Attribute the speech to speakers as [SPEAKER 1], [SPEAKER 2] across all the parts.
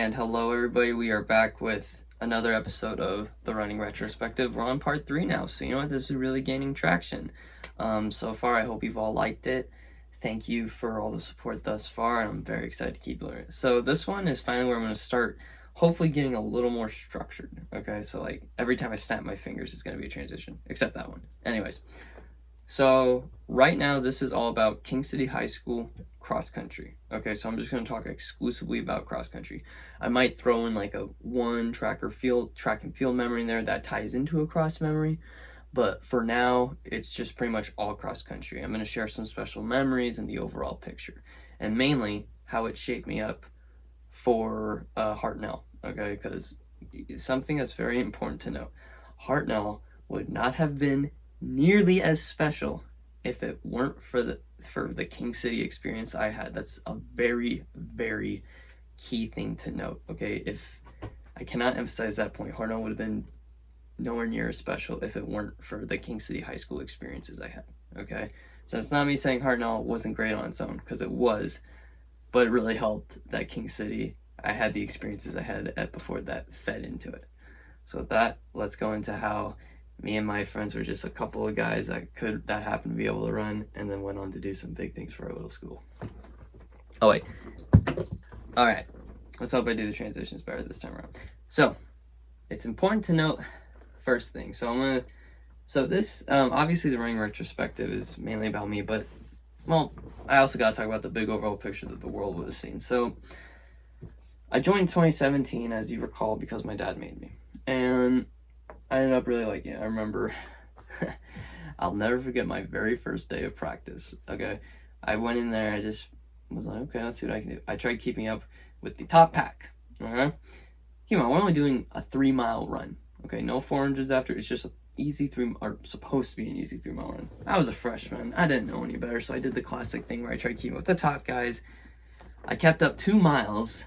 [SPEAKER 1] And hello, everybody. We are back with another episode of the Running Retrospective. We're on part 3 now, so you know what? This is really gaining traction. So far, I hope you've all liked it. Thank you for all the support thus far, and I'm very excited to keep learning. So this one is finally where I'm going to start, hopefully getting a little more structured. Okay, so like every time I snap my fingers, it's going to be a transition, except that one. Anyways, so right now, this is all about King City High School cross country. Okay, so I'm just going to talk exclusively about cross country. I might throw in like a track and field memory in there that ties into a cross memory, but for now, it's just pretty much all cross country. I'm going to share some special memories and the overall picture, and mainly how it shaped me up for Hartnell. Okay, because something that's very important to note: Hartnell would not have been nearly as special if it weren't for the King City experience I had. That's a very, very key thing to note. Okay, if I cannot emphasize that point, Hartnell would have been nowhere near as special if it weren't for the King City High School experiences I had. Okay, so it's not me saying Hartnell wasn't great on its own, because it was, but it really helped that King City, I had the experiences I had at before that fed into it. So with that, let's go into how me and my friends were just a couple of guys that happened to be able to run, and then went on to do some big things for our little school. Oh wait. All right. Let's hope I do the transitions better this time around. So it's important to note first thing. So this obviously the running retrospective is mainly about me, but well, I also got to talk about the big overall picture that the world would have seen. So I joined 2017, as you recall, because my dad made me, and I ended up really liking it. I remember, I'll never forget my very first day of practice. Okay, I went in there, I just was like, okay, let's see what I can do. I tried keeping up with the top pack. Okay, keep on, we're only doing a 3-mile run. Okay, no 400s after, it's just an easy supposed to be an easy 3-mile run. I was a freshman, I didn't know any better, so I did the classic thing where I tried keeping up with the top guys. I kept up 2 miles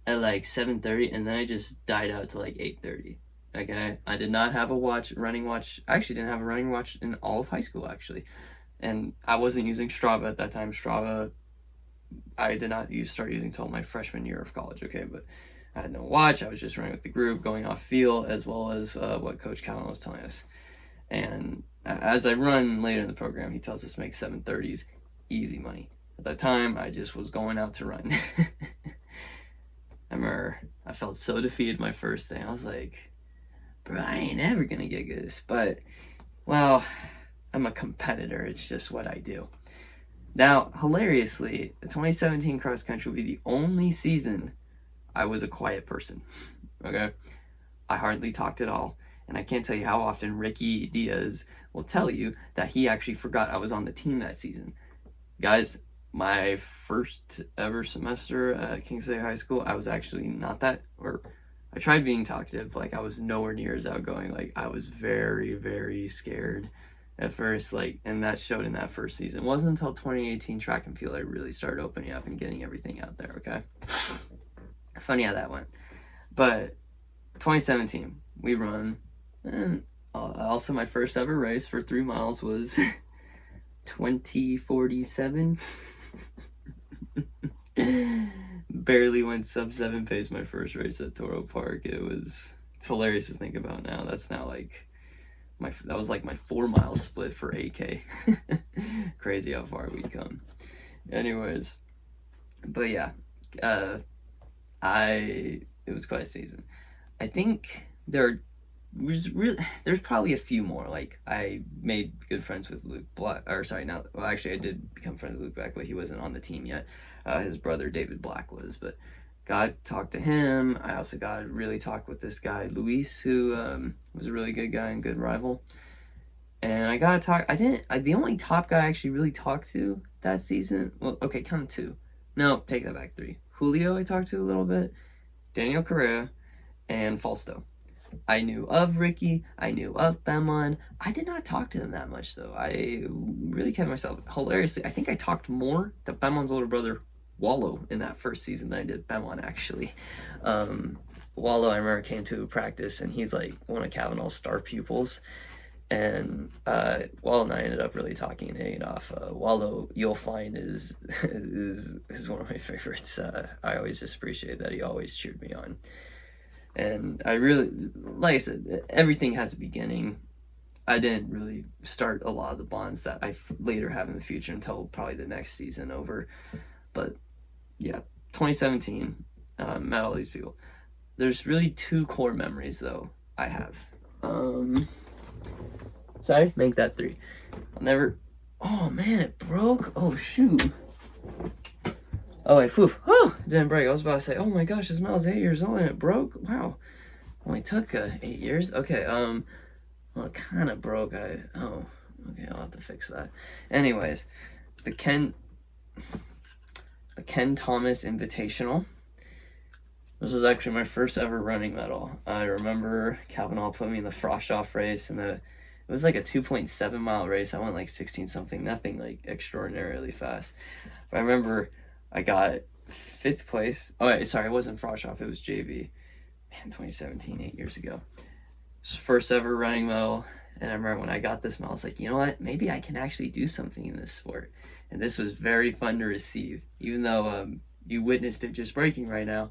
[SPEAKER 1] at like 7:30, and then I just died out to like 8:30. Okay, I did not have a running watch. I actually didn't have a running watch in all of high school, actually. And I wasn't using Strava at that time. Strava, I did not start using until my freshman year of college, okay? But I had no watch. I was just running with the group, going off field, as well as what Coach Callan was telling us. And as I run later in the program, he tells us to make 7:30s easy money. At that time, I just was going out to run. I remember I felt so defeated my first day. I was like, bro, I ain't ever gonna get this. But, well, I'm a competitor. It's just what I do. Now, hilariously, the 2017 cross country will be the only season I was a quiet person. Okay? I hardly talked at all. And I can't tell you how often Ricky Diaz will tell you that he actually forgot I was on the team that season. Guys, my first ever semester at King City High School, I was actually not that, or I tried being talkative, but like I was nowhere near as outgoing. Like I was very, very scared at first, like, and that showed in that first season. It wasn't until 2018 track and field I really started opening up and getting everything out there, okay? Funny how that went. But 2017, we run, and also my first ever race for 3 miles was 20:47. Barely went sub 7 pace my first race at Toro Park. It's hilarious to think about now. That's now like that was like my 4-mile split for 8K. Crazy how far we'd come. Anyways, but yeah, it was quite a season. I think there's probably a few more. Like I made good friends with Luke Black, or sorry, not well. Actually, I did become friends with Luke Black, but he wasn't on the team yet. His brother David Black was, but got to talk to him. I also got to really talk with this guy Luis, who was a really good guy and good rival. And I got to talk. The only top guy I actually really talked to that season. Well, okay, count 2. No, take that back, 3. Julio, I talked to a little bit. Daniel Correa, and Falsto. I knew of Ricky, I knew of Bemon. I did not talk to him that much, though. I really kept myself. Hilariously, I think I talked more to Bemon's older brother, Wallow, in that first season than I did Bemon, actually. Wallow, I remember, came to a practice, and he's like one of Kavanaugh's star pupils. And Waldo and I ended up really talking and hitting it off. Waldo, you'll find, is one of my favorites. I always just appreciate that he always cheered me on. And I really, like I said, everything has a beginning. I didn't really start a lot of the bonds that I later have in the future until probably the next season over. But yeah, 2017, met all these people. There's really two core memories though I have. Sorry, make that three. I'll never. Oh man, it broke. Oh shoot. Oh wait, phew. Oh, it didn't break. I was about to say, oh my gosh, this mouse is 8 years old and it broke. Wow, only took 8 years. Okay, well, it kind of broke. Okay, I'll have to fix that. Anyways, the Ken Thomas Invitational. This was actually my first ever running medal. I remember Calvin Hall put me in the frost off race, and it was like a 2.7 mile race. I went like 16 something, nothing like extraordinarily fast. But I remember I got 5th place. Oh, wait, sorry, it wasn't frost off, it was JV. Man, 2017, 8 years ago. First ever running medal. And I remember when I got this medal, I was like, you know what? Maybe I can actually do something in this sport. And this was very fun to receive, even though you witnessed it just breaking right now.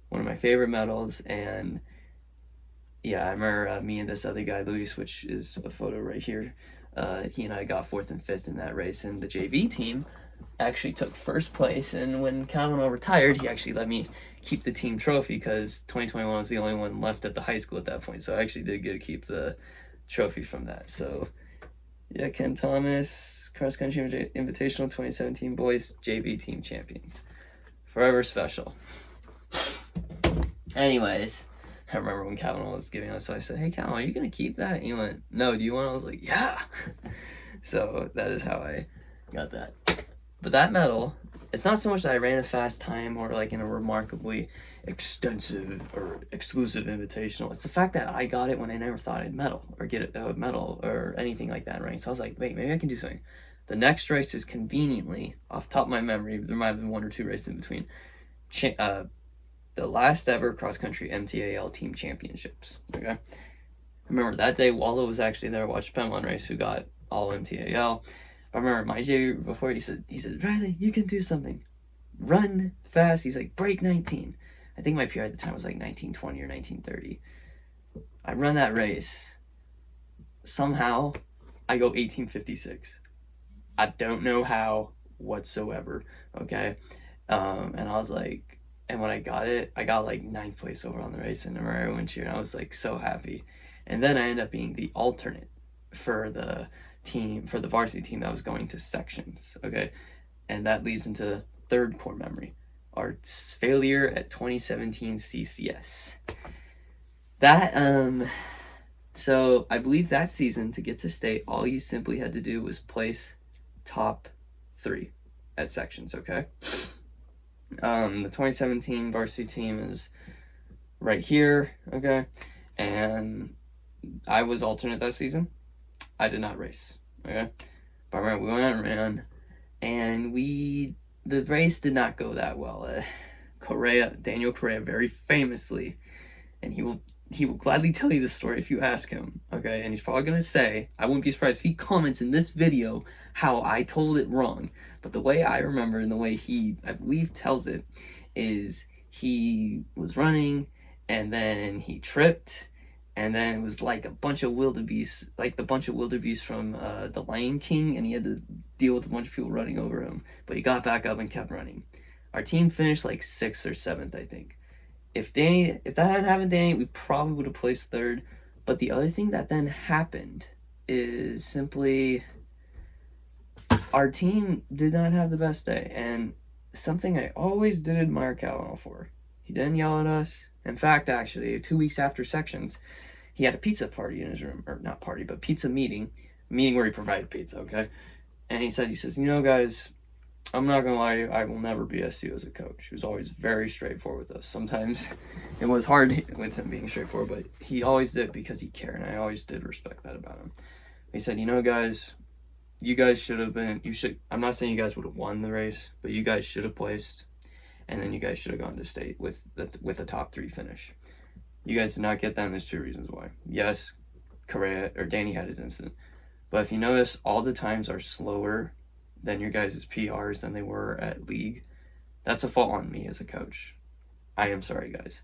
[SPEAKER 1] One of my favorite medals. And yeah, I remember me and this other guy, Luis, which is a photo right here. He and I got 4th and 5th in that race. And the JV team actually took 1st place. And when Calvin retired, he actually let me keep the team trophy because 2021 was the only one left at the high school at that point. So I actually did get to keep the trophy from that. So yeah, Ken Thomas, Cross Country Invitational 2017 Boys JV Team Champions. Forever special. Anyways, I remember when Calvin was giving us, so I said, hey Calvin, are you going to keep that? And he went, no, do you want it? I was like, yeah. So that is how I got that. But that medal, it's not so much that I ran a fast time or like in a remarkably extensive or exclusive invitational. It's the fact that I got it when I never thought I'd medal or get a medal or anything like that, right? So I was like, wait, maybe I can do something. The next race is conveniently, off the top of my memory, there might have been 1 or 2 races in between, the last ever cross-country MTAL team championships, okay? I remember that day, Waldo was actually there to watch Penland race, who got all MTAL. I remember my JV before, he said, Riley, you can do something. Run fast. He's like, break 19. I think my PR at the time was like 1920 or 1930. I run that race. Somehow, I go 1856. I don't know how whatsoever, okay? And I was like, and when I got it, I got like 9th place over on the race, and I remember everyone cheering. I was like so happy. And then I ended up being the alternate for the team, for the varsity team that was going to sections, okay? And that leads into 3rd core memory, our failure at 2017 CCS. That, so I believe that season, to get to state, all you simply had to do was place top 3 at sections, okay? The 2017 varsity team is right here, okay? And I was alternate that season. I did not race, okay? But I remember we went and ran, and the race did not go that well. Daniel Correa, very famously, and he will gladly tell you the story if you ask him, okay? And he's probably going to say, I wouldn't be surprised if he comments in this video how I told it wrong. But the way I remember and the way he, I believe, tells it is he was running, and then he tripped, and then it was like a bunch of wildebeest, like the bunch of wildebeest from The Lion King, and he had to deal with a bunch of people running over him. But he got back up and kept running. Our team finished like 6th or 7th, I think. If that hadn't happened, Danny, we probably would have placed 3rd. But the other thing that then happened is simply our team did not have the best day. And something I always did admire Calvin for. He didn't yell at us. In fact, actually, 2 weeks after sections, he had a pizza party in his room. Or not party, but pizza meeting. Meeting where he provided pizza, okay? And he says, you know, guys, I'm not gonna lie to you, I will never be SU as a coach. He was always very straightforward with us. Sometimes it was hard with him being straightforward, but he always did because he cared, and I always did respect that about him. He said, you know, guys, you guys should have been, I'm not saying you guys would have won the race, but you guys should have placed, and then you guys should have gone to state with a top 3 finish. You guys did not get that, and there's 2 reasons why. Yes, Correa or Danny had his incident. But if you notice, all the times are slower than your guys' PRs than they were at league. That's a fault on me as a coach. I am sorry, guys.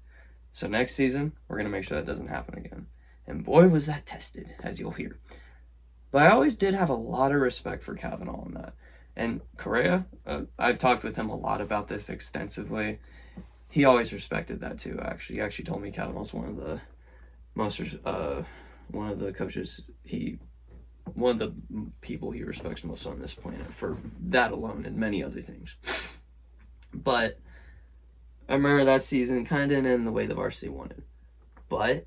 [SPEAKER 1] So next season, we're going to make sure that doesn't happen again. And boy, was that tested, as you'll hear. But I always did have a lot of respect for Kavanaugh on that. And Correa, I've talked with him a lot about this extensively. He always respected that too, actually. He actually told me Kavanaugh's one of the coaches one of the people he respects most on this planet for that alone and many other things. But I remember that season kind of didn't end the way the varsity wanted. But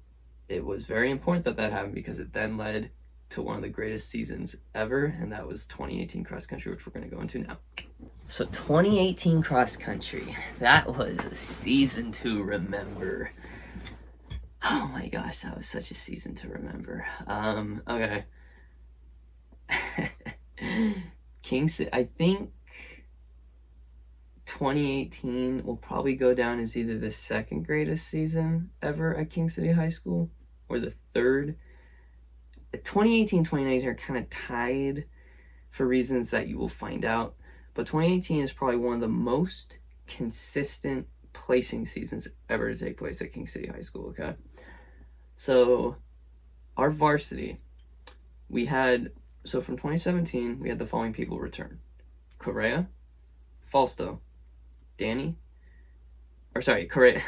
[SPEAKER 1] it was very important that that happened because it then led to one of the greatest seasons ever, and that was 2018 cross country, which we're going to go into now. So 2018 cross country, that was a season to remember. Oh my gosh, that was such a season to remember. Okay. Kingston, I think 2018 will probably go down as either the second greatest season ever at King City High School or the third. 2018, 2019 are kind of tied for reasons that you will find out. But 2018 is probably one of the most consistent placing seasons ever to take place at King City High School, okay? So our varsity, so from 2017, we had the following people return. Correa, Falsto, Correa,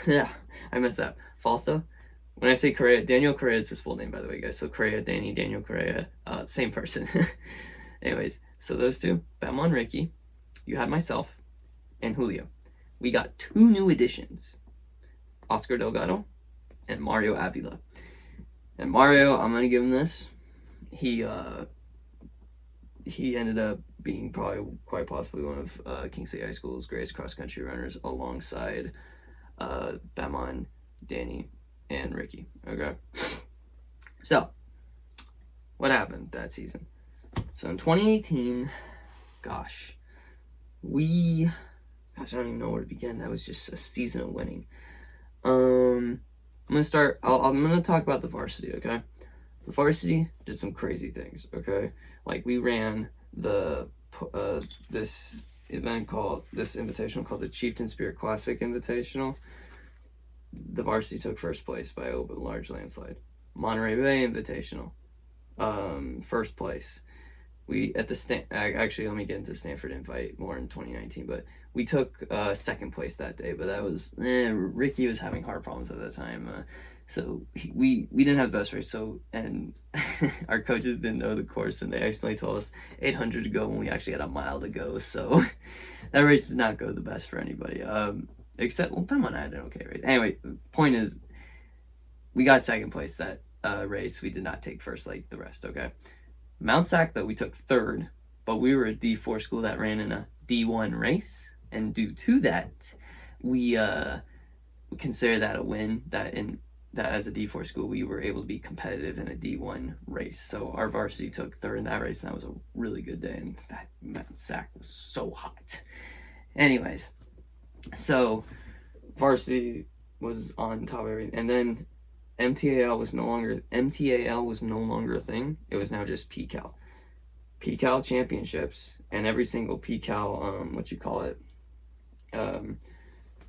[SPEAKER 1] yeah, I messed that up. Falsto. When I say Correa, Daniel Correa is his full name, by the way, guys. So Correa, Daniel Correa, same person. Anyways, so those two, Bama and Ricky, you had myself, and Julio. We got 2 new additions, Oscar Delgado and Mario Avila. And Mario, I'm going to give him this. He ended up being probably quite possibly one of King City High School's greatest cross-country runners alongside Bama, Danny, and Ricky. Okay. So, what happened that season? So in 2018, I don't even know where to begin. That was just a season of winning. I'm gonna talk about the varsity, okay? The varsity did some crazy things, okay? Like we ran this invitational called the Chieftain Spirit Classic Invitational. The varsity took first place by a large landslide. Monterey Bay Invitational, first place. Actually, let me get into the Stanford Invite more in 2019, but we took second place that day. But that was Ricky was having heart problems at that time, so we didn't have the best race. So and our coaches didn't know the course, and they accidentally told us 800 to go when we actually had a mile to go. So that race did not go the best for anybody. Except, Bama and I had an okay race. Anyway, point is, we got second place that race. We did not take first like the rest, okay? Mount Sac, though, we took third, but we were a D4 school that ran in a D1 race, and due to that, we consider that a win, that as a D4 school, we were able to be competitive in a D1 race. So our varsity took third in that race, and that was a really good day, and that Mount Sac was so hot. Anyways. So, varsity was on top of everything, and then MTAL was no longer a thing. It was now just PCAL. PCAL championships, and every single PCAL,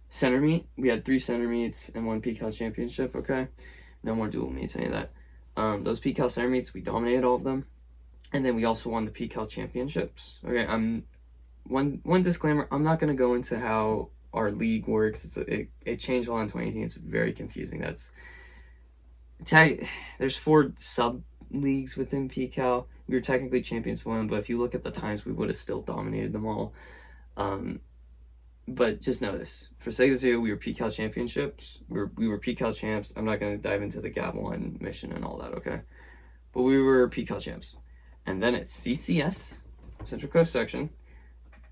[SPEAKER 1] center meet. We had 3 center meets and 1 PCAL championship. Okay, no more dual meets, any of that. Those PCAL center meets, we dominated all of them, and then we also won the PCAL championships. Okay, one disclaimer: I'm not gonna go into how our league works. It changed a lot in 2018. It's very confusing. There's 4 sub leagues within PCAL. We were technically champions of one, but if you look at the times, we would have still dominated them all. But just know this: for sake of this video, we were PCAL championships. We were PCAL champs. I'm not going to dive into the Gap 1 mission and all that, okay? But we were PCAL champs. And then at CCS, Central Coast Section,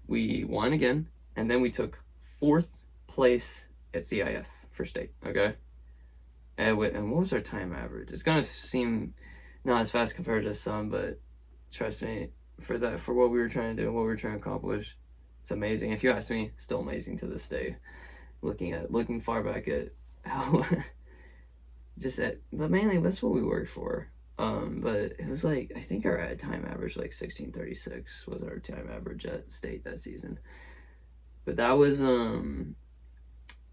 [SPEAKER 1] we won again, and then we took 4th place at CIF for state, okay? And what was our time average? It's gonna seem not as fast compared to some, but trust me, for what we were trying to do, what we were trying to accomplish, it's amazing. If you ask me, still amazing to this day. Looking far back at how but mainly that's what we worked for. But it was like, I think our time average, like 16:36 was our time average at state that season. But that was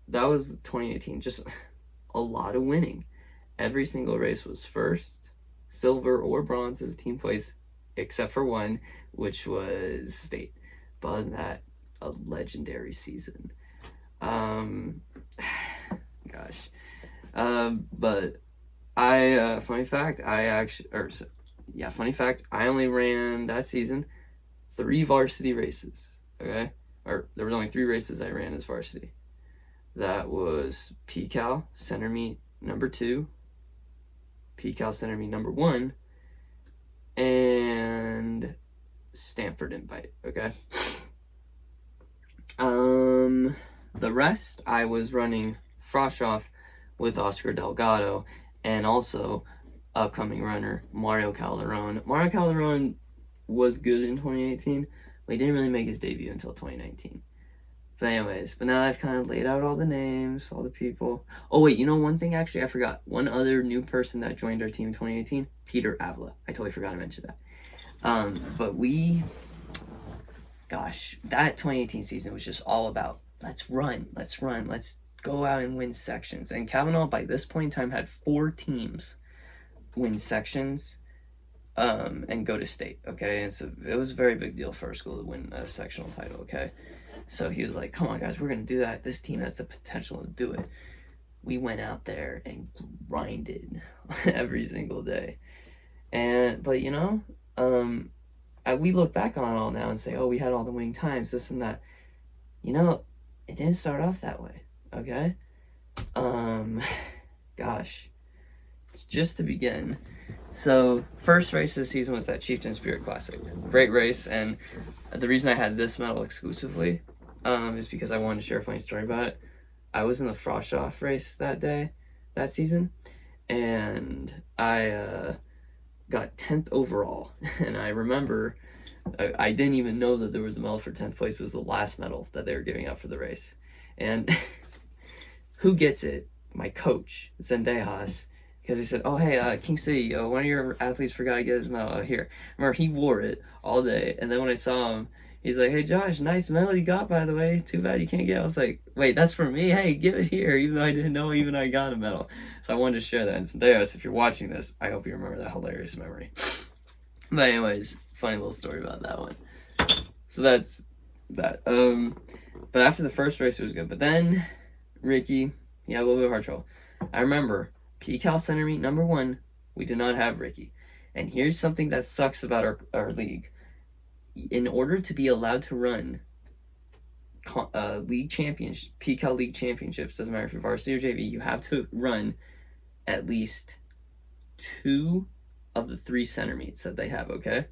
[SPEAKER 1] 2018. Just a lot of winning. Every single race was first, silver or bronze as a team place, except for one, which was state. But other than that, a legendary season. Gosh. But funny fact, funny fact, I only ran that season 3 varsity races, okay? Or there was only 3 races I ran as varsity. That was PCal Center Meet number 2, PCal Center Meet number 1, and Stanford Invite, okay? The rest, I was running frosh off with Oscar Delgado, and also upcoming runner Mario Calderon. Mario Calderon was good in 2018, but he didn't really make his debut until 2019. But anyways, now I've kind of laid out all the names, all the people. Oh wait, one thing actually I forgot. One other new person that joined our team in 2018, Peter Avila. I totally forgot to mention that. But that 2018 season was just all about let's run, let's go out and win sections. And Kavanaugh, by this point in time, had 4 teams win sections and go to state, okay? And so it was a very big deal for our school to win a sectional title, okay? So he was like, come on, guys, we're going to do that. This team has the potential to do it. We went out there and grinded every single day. But, we look back on it all now and say, oh, we had all the winning times, this and that. It didn't start off that way, okay? Just to begin. So, first race this season was that Chieftain Spirit Classic. Great race, and the reason I had this medal exclusively is because I wanted to share a funny story about it. I was in the frosh off race that season, and I got 10th overall. And I remember I didn't even know that there was a medal for 10th place. It was the last medal that they were giving out for the race. And who gets it? My coach, Zendejas. Because he said, oh, hey, King City, one of your athletes forgot to get his medal here. Remember, he wore it all day. And then when I saw him, he's like, hey, Josh, nice medal you got, by the way. Too bad you can't get it. I was like, wait, that's for me? Hey, give it here, even though I didn't know even I got a medal. So I wanted to share that. And Zendejas, if you're watching this, I hope you remember that hilarious memory. But anyways, funny little story about that one. So that's that. But after the first race, it was good. But then Ricky, he had a little bit of heart trouble. I remember PCal Center Meet number 1, we did not have Ricky. And here's something that sucks about our league. In order to be allowed to run league championships, PCal league championships, doesn't matter if you're varsity or JV, you have to run at least 2 of the 3 center meets that they have, okay?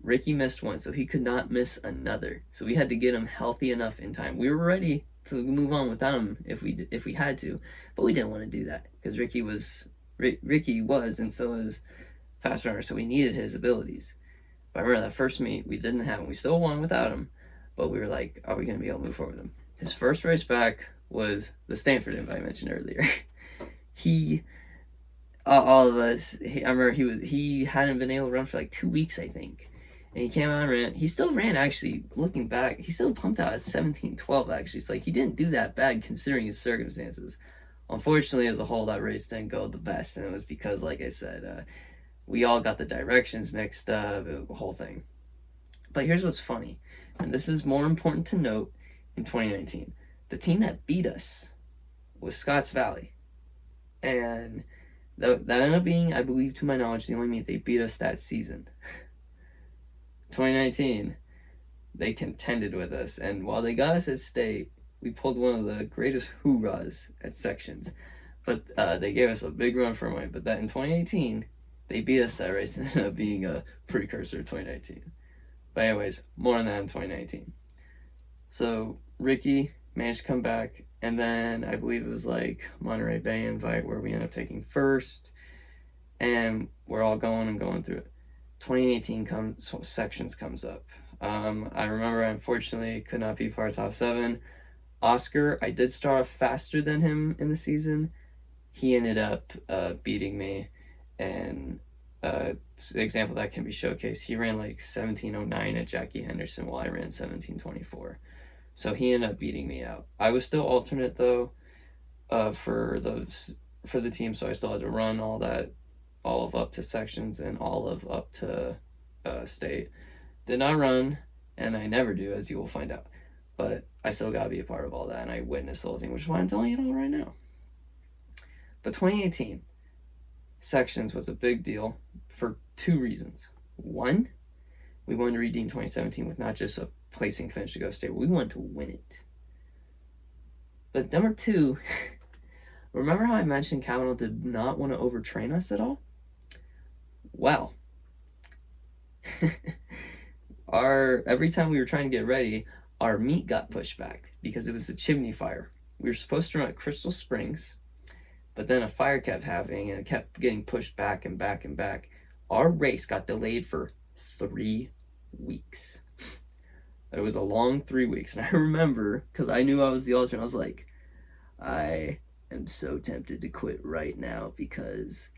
[SPEAKER 1] Ricky missed one, so he could not miss another. So we had to get him healthy enough in time. We were ready to move on without him if we had to, but we didn't want to do that because Ricky was and still is fast runner, so we needed his abilities. But I remember that first meet we didn't have him. We still won without him, but we were like, are we going to be able to move forward with him? His first race back was the Stanford Invite I mentioned earlier. All of us, I remember he hadn't been able to run for like 2 weeks, I think. And he came out and ran. He still ran, actually, looking back. He still pumped out at 17:12, actually. It's like he didn't do that bad considering his circumstances. Unfortunately, as a whole, that race didn't go the best. And it was because, like I said, we all got the directions mixed up, the whole thing. But here's what's funny. And this is more important to note in 2019. The team that beat us was Scotts Valley. And that ended up being, I believe, to my knowledge, the only meet they beat us that season. 2019, they contended with us, and while they got us at state, we pulled one of the greatest hoorahs at sections. But they gave us a big run for money. But that in 2018, they beat us that race and ended up being a precursor to 2019. But anyways, more on that in 2019. So Ricky managed to come back, and then I believe it was like Monterey Bay Invite where we ended up taking first, and we're all going through it. 2018 sections comes up. I remember I unfortunately could not be part of top 7. Oscar, I did start off faster than him in the season. He ended up beating me, and example that can be showcased. He ran like 17:09 at Jackie Henderson while I ran 17:24. So he ended up beating me out. I was still alternate though, for the team, so I still had to run all of up to sections and all of up to state. Did not run, and I never do, as you will find out. But I still gotta be a part of all that, and I witnessed the whole thing, which is why I'm telling you it all right now. But 2018 sections was a big deal for two reasons. One, we wanted to redeem 2017 with not just a placing finish to go state, we wanted to win it. But number two, remember how I mentioned Kavanaugh did not want to overtrain us at all? Well, every time we were trying to get ready, our meet got pushed back because it was the chimney fire. We were supposed to run at Crystal Springs, but then a fire kept happening and it kept getting pushed back and back and back. Our race got delayed for 3 weeks. It was a long 3 weeks. And I remember, because I knew I was the alternate, I was like, I am so tempted to quit right now because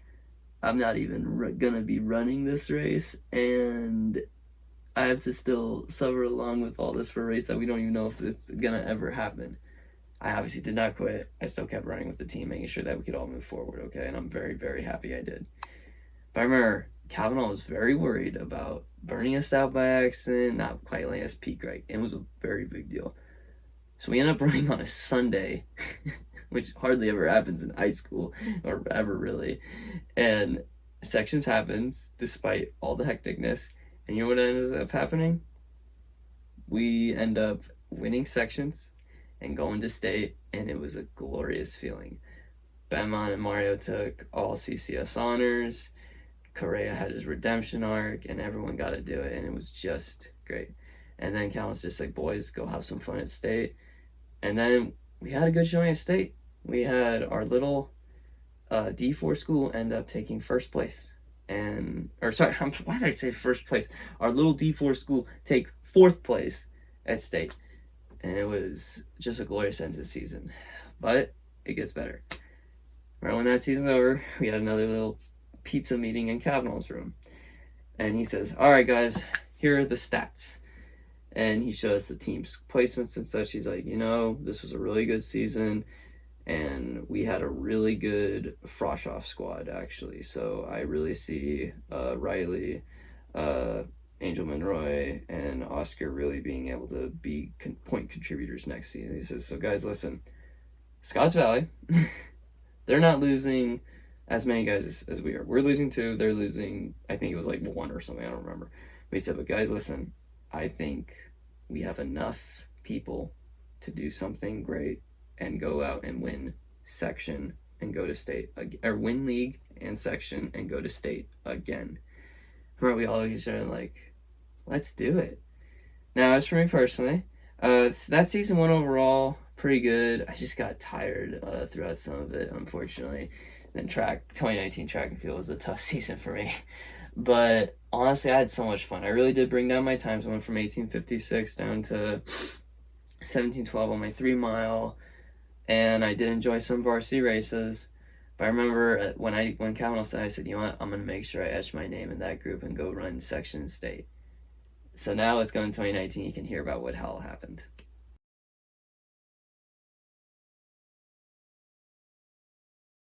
[SPEAKER 1] I'm not even gonna be running this race, and I have to still suffer along with all this for a race that we don't even know if it's gonna ever happen. I obviously did not quit. I still kept running with the team, making sure that we could all move forward, okay? And I'm very, very happy I did. But I remember Kavanaugh was very worried about burning us out by accident, not quite letting us peak right. It was a very big deal. So we ended up running on a Sunday, which hardly ever happens in high school, or ever really. And sections happens despite all the hecticness. And you know what ends up happening? We end up winning sections and going to state, and it was a glorious feeling. Benmont and Mario took all CCS honors. Correa had his redemption arc, and everyone got to do it, and it was just great. And then Cal was just like, boys, go have some fun at state. And then we had a good showing at state. We had our little D4 school end up taking first place. Why did I say first place? Our little D4 school take fourth place at state. And it was just a glorious end to the season. But it gets better. Right when that season's over, we had another little pizza meeting in Kavanaugh's room. And he says, all right, guys, here are the stats. And he showed us the team's placements and such. He's like, this was a really good season. And we had a really good Froshoff squad, actually. So I really see Riley, Angel Monroy, and Oscar really being able to be point contributors next season. He says, so guys, listen, Scotts Valley, they're not losing as many guys as we are. We're losing 2. They're losing, I think it was like 1 or something. I don't remember. But he said, but guys, listen, I think we have enough people to do something great and go out and win section and go to state, or win league and section and go to state again. Remember, we all looked at each other like, let's do it. Now, as for me personally, that season went overall pretty good. I just got tired throughout some of it, unfortunately. Then 2019 track and field was a tough season for me. But honestly, I had so much fun. I really did bring down my times. I went from 18:56 down to 17:12 on my 3-mile. And I did enjoy some varsity races. But I remember when Kavanaugh said, I said, you know what, I'm going to make sure I etch my name in that group and go run section and state. So now let's go in 2019. You can hear about what hell happened.